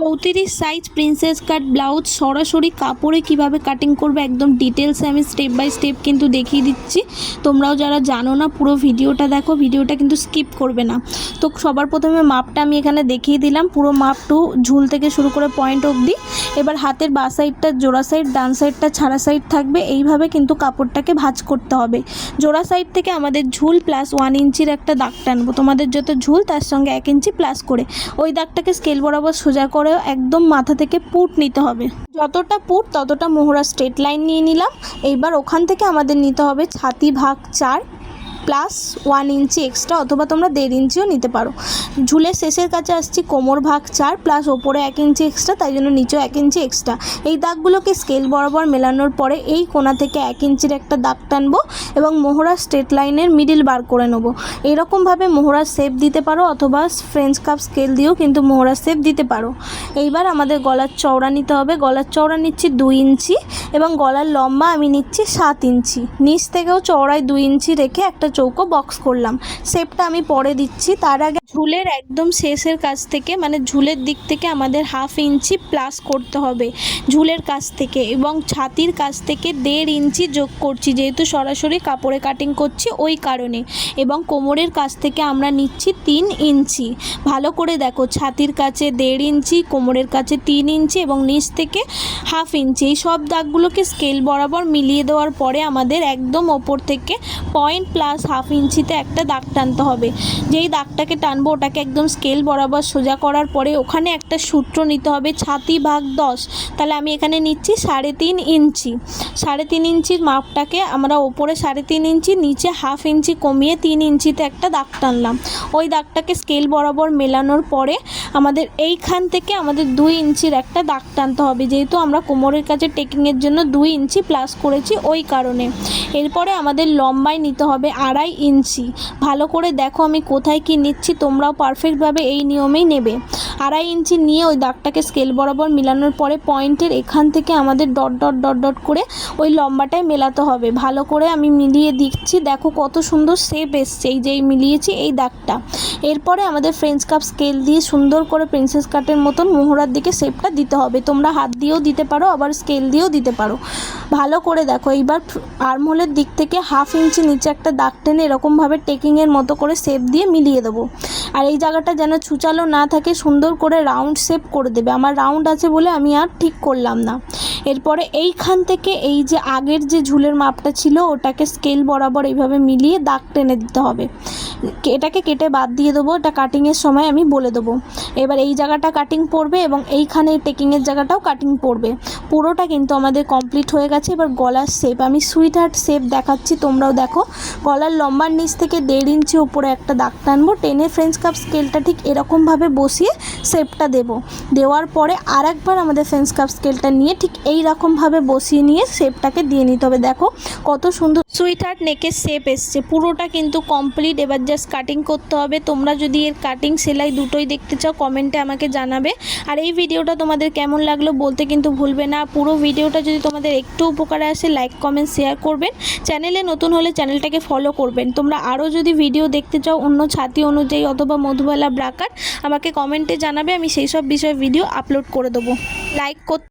34 size princess কাট blouse সরাসরি কাপড়ে কিভাবে কাটিং করবে একদম ডিটেলসে আমি স্টেপ বাই স্টেপ কিন্তু দেখিয়ে দিচ্ছি। তোমরাও যারা জানো না পুরো ভিডিওটা দেখো, ভিডিওটা কিন্তু স্কিপ করবে না। তো সবার প্রথমে মাপটা আমি এখানে দেখিয়ে দিলাম, পুরো মাপ টু ঝুল থেকে শুরু করে পয়েন্ট অবধি। এবার হাতের বাঁ সাইডটা জোড়া সাইড, ডান সাইডটা ছাড়া সাইড থাকবে। এইভাবে কিন্তু কাপড়টাকে ভাঁজ করতে হবে। জোড়া সাইড থেকে আমাদের ঝুল প্লাস 1 ইঞ্চির একটা দাগ টানবো। তোমাদের যত ঝুল তার সঙ্গে 1 ইঞ্চি প্লাস করে ওই দাগটাকে স্কেল বরাবর সোজা করে একদম মাথা থেকে পুট নিতে হবে। যতটা পুট ততটা মোহরা স্ট্রেট লাইন নিয়ে নিলাম। এইবার ওখান থেকে আমাদের নিতে হবে ছাতি ভাগ 4 প্লাস 1 ইঞ্চি এক্সট্রা, অথবা তোমরা 1.5 ইঞ্চিও নিতে পারো। ঝুলের শেষের কাছে আসছি কোমর ভাগ 4 প্লাস ওপরে 1 ইঞ্চি এক্সট্রা, তাই জন্য নিচেও 1 ইঞ্চি এক্সট্রা। এই দাগগুলোকে স্কেল বরাবর মেলানোর পরে এই কোণা থেকে 1 ইঞ্চির একটা দাগ টানবো এবং মোহরা স্ট্রেট লাইনের মিডিল বার করে নেবো। এইরকমভাবে মোহরার শেপ দিতে পারো, অথবা ফ্রেঞ্চ কাপ স্কেল দিয়েও কিন্তু মোহরার শেপ দিতে পারো। এইবার আমাদের গলার চওড়া নিতে হবে। গলার চওড়া নিচ্ছি 2 ইঞ্চি এবং গলার লম্বা আমি নিচ্ছি 7 ইঞ্চি। নিচ থেকেও চওড়ায় 2 ইঞ্চি রেখে একটা চৌকো বক্স করলাম। শেপটা আমি পরে দিচ্ছি। তার আগে ঝুলের একদম শেষের কাছ থেকে মানে ঝুলের দিক থেকে আমাদের 1/2 ইঞ্চি প্লাস করতে হবে ঝুলের কাছ থেকে, এবং ছাতির কাছ থেকে 1.5 ইঞ্চি যোগ করছি, যেহেতু সরাসরি কাপড়ে কাটিং করছি ওই কারণে। এবং কোমরের কাছ থেকে আমরা নিচ্ছি 3 ইঞ্চি। ভালো করে দেখো, ছাতির কাছে 1.5 ইঞ্চি, কোমরের কাছে 3 ইঞ্চি এবং নিচ থেকে 1/2 ইঞ্চি। এই সব দাগগুলোকে স্কেল বরাবর মিলিয়ে দেওয়ার পরে আমাদের একদম ওপর থেকে পয়েন্ট প্লাস 1/2 ইঞ্চিতে একটা দাগ টানতে হবে। যেই দাগটাকে টানবো ওটাকে একদম স্কেল বরাবর সোজা করার পরে ওখানে একটা সূত্র নিতে হবে ছাতি ভাগ 10। তাহলে আমি এখানে নিচ্ছি 3.5 ইঞ্চি। 3.5 ইঞ্চির মাপটাকে আমরা ওপরে 3.5 ইঞ্চি, নিচে 1/2 ইঞ্চি কমিয়ে 3 ইঞ্চিতে একটা দাগ টানলাম। ওই দাগটাকে স্কেল বরাবর মেলানোর পরে আমাদের এইখান থেকে আমাদের 2 ইঞ্চির একটা দাগ টানতে হবে, যেহেতু আমরা কোমরের কাছে টেকিংয়ের জন্য 2 ইঞ্চি প্লাস করেছি ওই কারণে। এরপরে আমাদের লম্বায় নিতে হবে 2.5 ইঞ্চি। ভালো করে দেখো আমি কোথায় কি নিচ্ছি, তোমরাও পারফেক্টভাবে এই নিয়মেই নেবে। 2.5 ইঞ্চি নিয়ে ওই দাগটাকে স্কেল বরাবর মেলানোর পরে পয়েন্টের এখান থেকে আমাদের ডট ডট ডট ডট করে ওই লম্বাটায় মেলাতে হবে। ভালো করে আমি মিলিয়ে দিচ্ছি, দেখো কত সুন্দর শেপ এসছে এই যে মিলিয়েছি এই দাগটা। এরপরে আমাদের ফ্রেঞ্চ কাপ স্কেল দিয়ে সুন্দর করে প্রিন্সেস কাটের মতন মোহরার দিকে শেপটা দিতে হবে। তোমরা হাত দিয়েও দিতে পারো, আবার স্কেল দিয়েও দিতে পারো। ভালো করে দেখো, এইবার আর্মহোলের দিক থেকে 1/2 ইঞ্চি নিচে একটা দাগ টেনে এরকমভাবে টেকিংয়ের মতো করে শেপ দিয়ে মিলিয়ে দেবো। আর এই জায়গাটা যেন ছুচালো না থাকে, সুন্দর করে রাউন্ড শেপ করে দেবে। আমার রাউন্ড আছে বলে আমি আর ঠিক করলাম না। এরপরে এইখান থেকে এই যে আগের যে ঝুলের মাপটা ছিল ওটাকে স্কেল বরাবর এইভাবে মিলিয়ে দাগ টেনে দিতে হবে। এটাকে কেটে বাদ দিয়ে দেবো, এটা কাটিংয়ের সময় আমি বলে দেবো। এবার এই জায়গাটা কাটিং পড়বে এবং এইখানে টেকিংয়ের জায়গাটাও কাটিং পড়বে। পুরোটা কিন্তু আমাদের কমপ্লিট হয়ে গেছে। এবার গলার শেপ আমি সুইট হার্ট শেপ দেখাচ্ছি, তোমরাও দেখো। গলার লম্বার নিচ থেকে 1.5 ইঞ্চি ওপরে একটা দাগ টানবো, টেনে ফ্রেঞ্চ কাপ স্কেলটা ঠিক এরকমভাবে বসিয়ে শেপটা দেবো। দেওয়ার পরে আরেকবার আমাদের ফ্রেঞ্চ কাপ স্কেলটা নিয়ে ঠিক এই রকমভাবে বসিয়ে নিয়ে শেপটাকে দিয়ে নিতে হবে। দেখো কত সুন্দর সুইট হার্ট নেকের শেপ এসছে। পুরোটা কিন্তু কমপ্লিট। এবার জাস্ট কাটিং করতে হবে। তোমরা যদি এর কাটিং সেলাই দুটোই দেখতে চাও কমেন্টে আমাকে জানাবে। আর এই ভিডিওটা তোমাদের কেমন লাগলো বলতে কিন্তু ভুলবে না। পুরো ভিডিওটা যদি তোমাদের একটু উপকারে আসে লাইক কমেন্ট শেয়ার করবেন। চ্যানেলে নতুন হলে চ্যানেলটাকে ফলো করবেন। তোমরা আরও যদি ভিডিও দেখতে চাও অন্য ছাতি অনুযায়ী অথবা মধুবালা ব্রাকার আমাকে কমেন্টে জানাবে, আমি সেই সব বিষয়ে ভিডিও আপলোড করে দেবো। লাইক করতে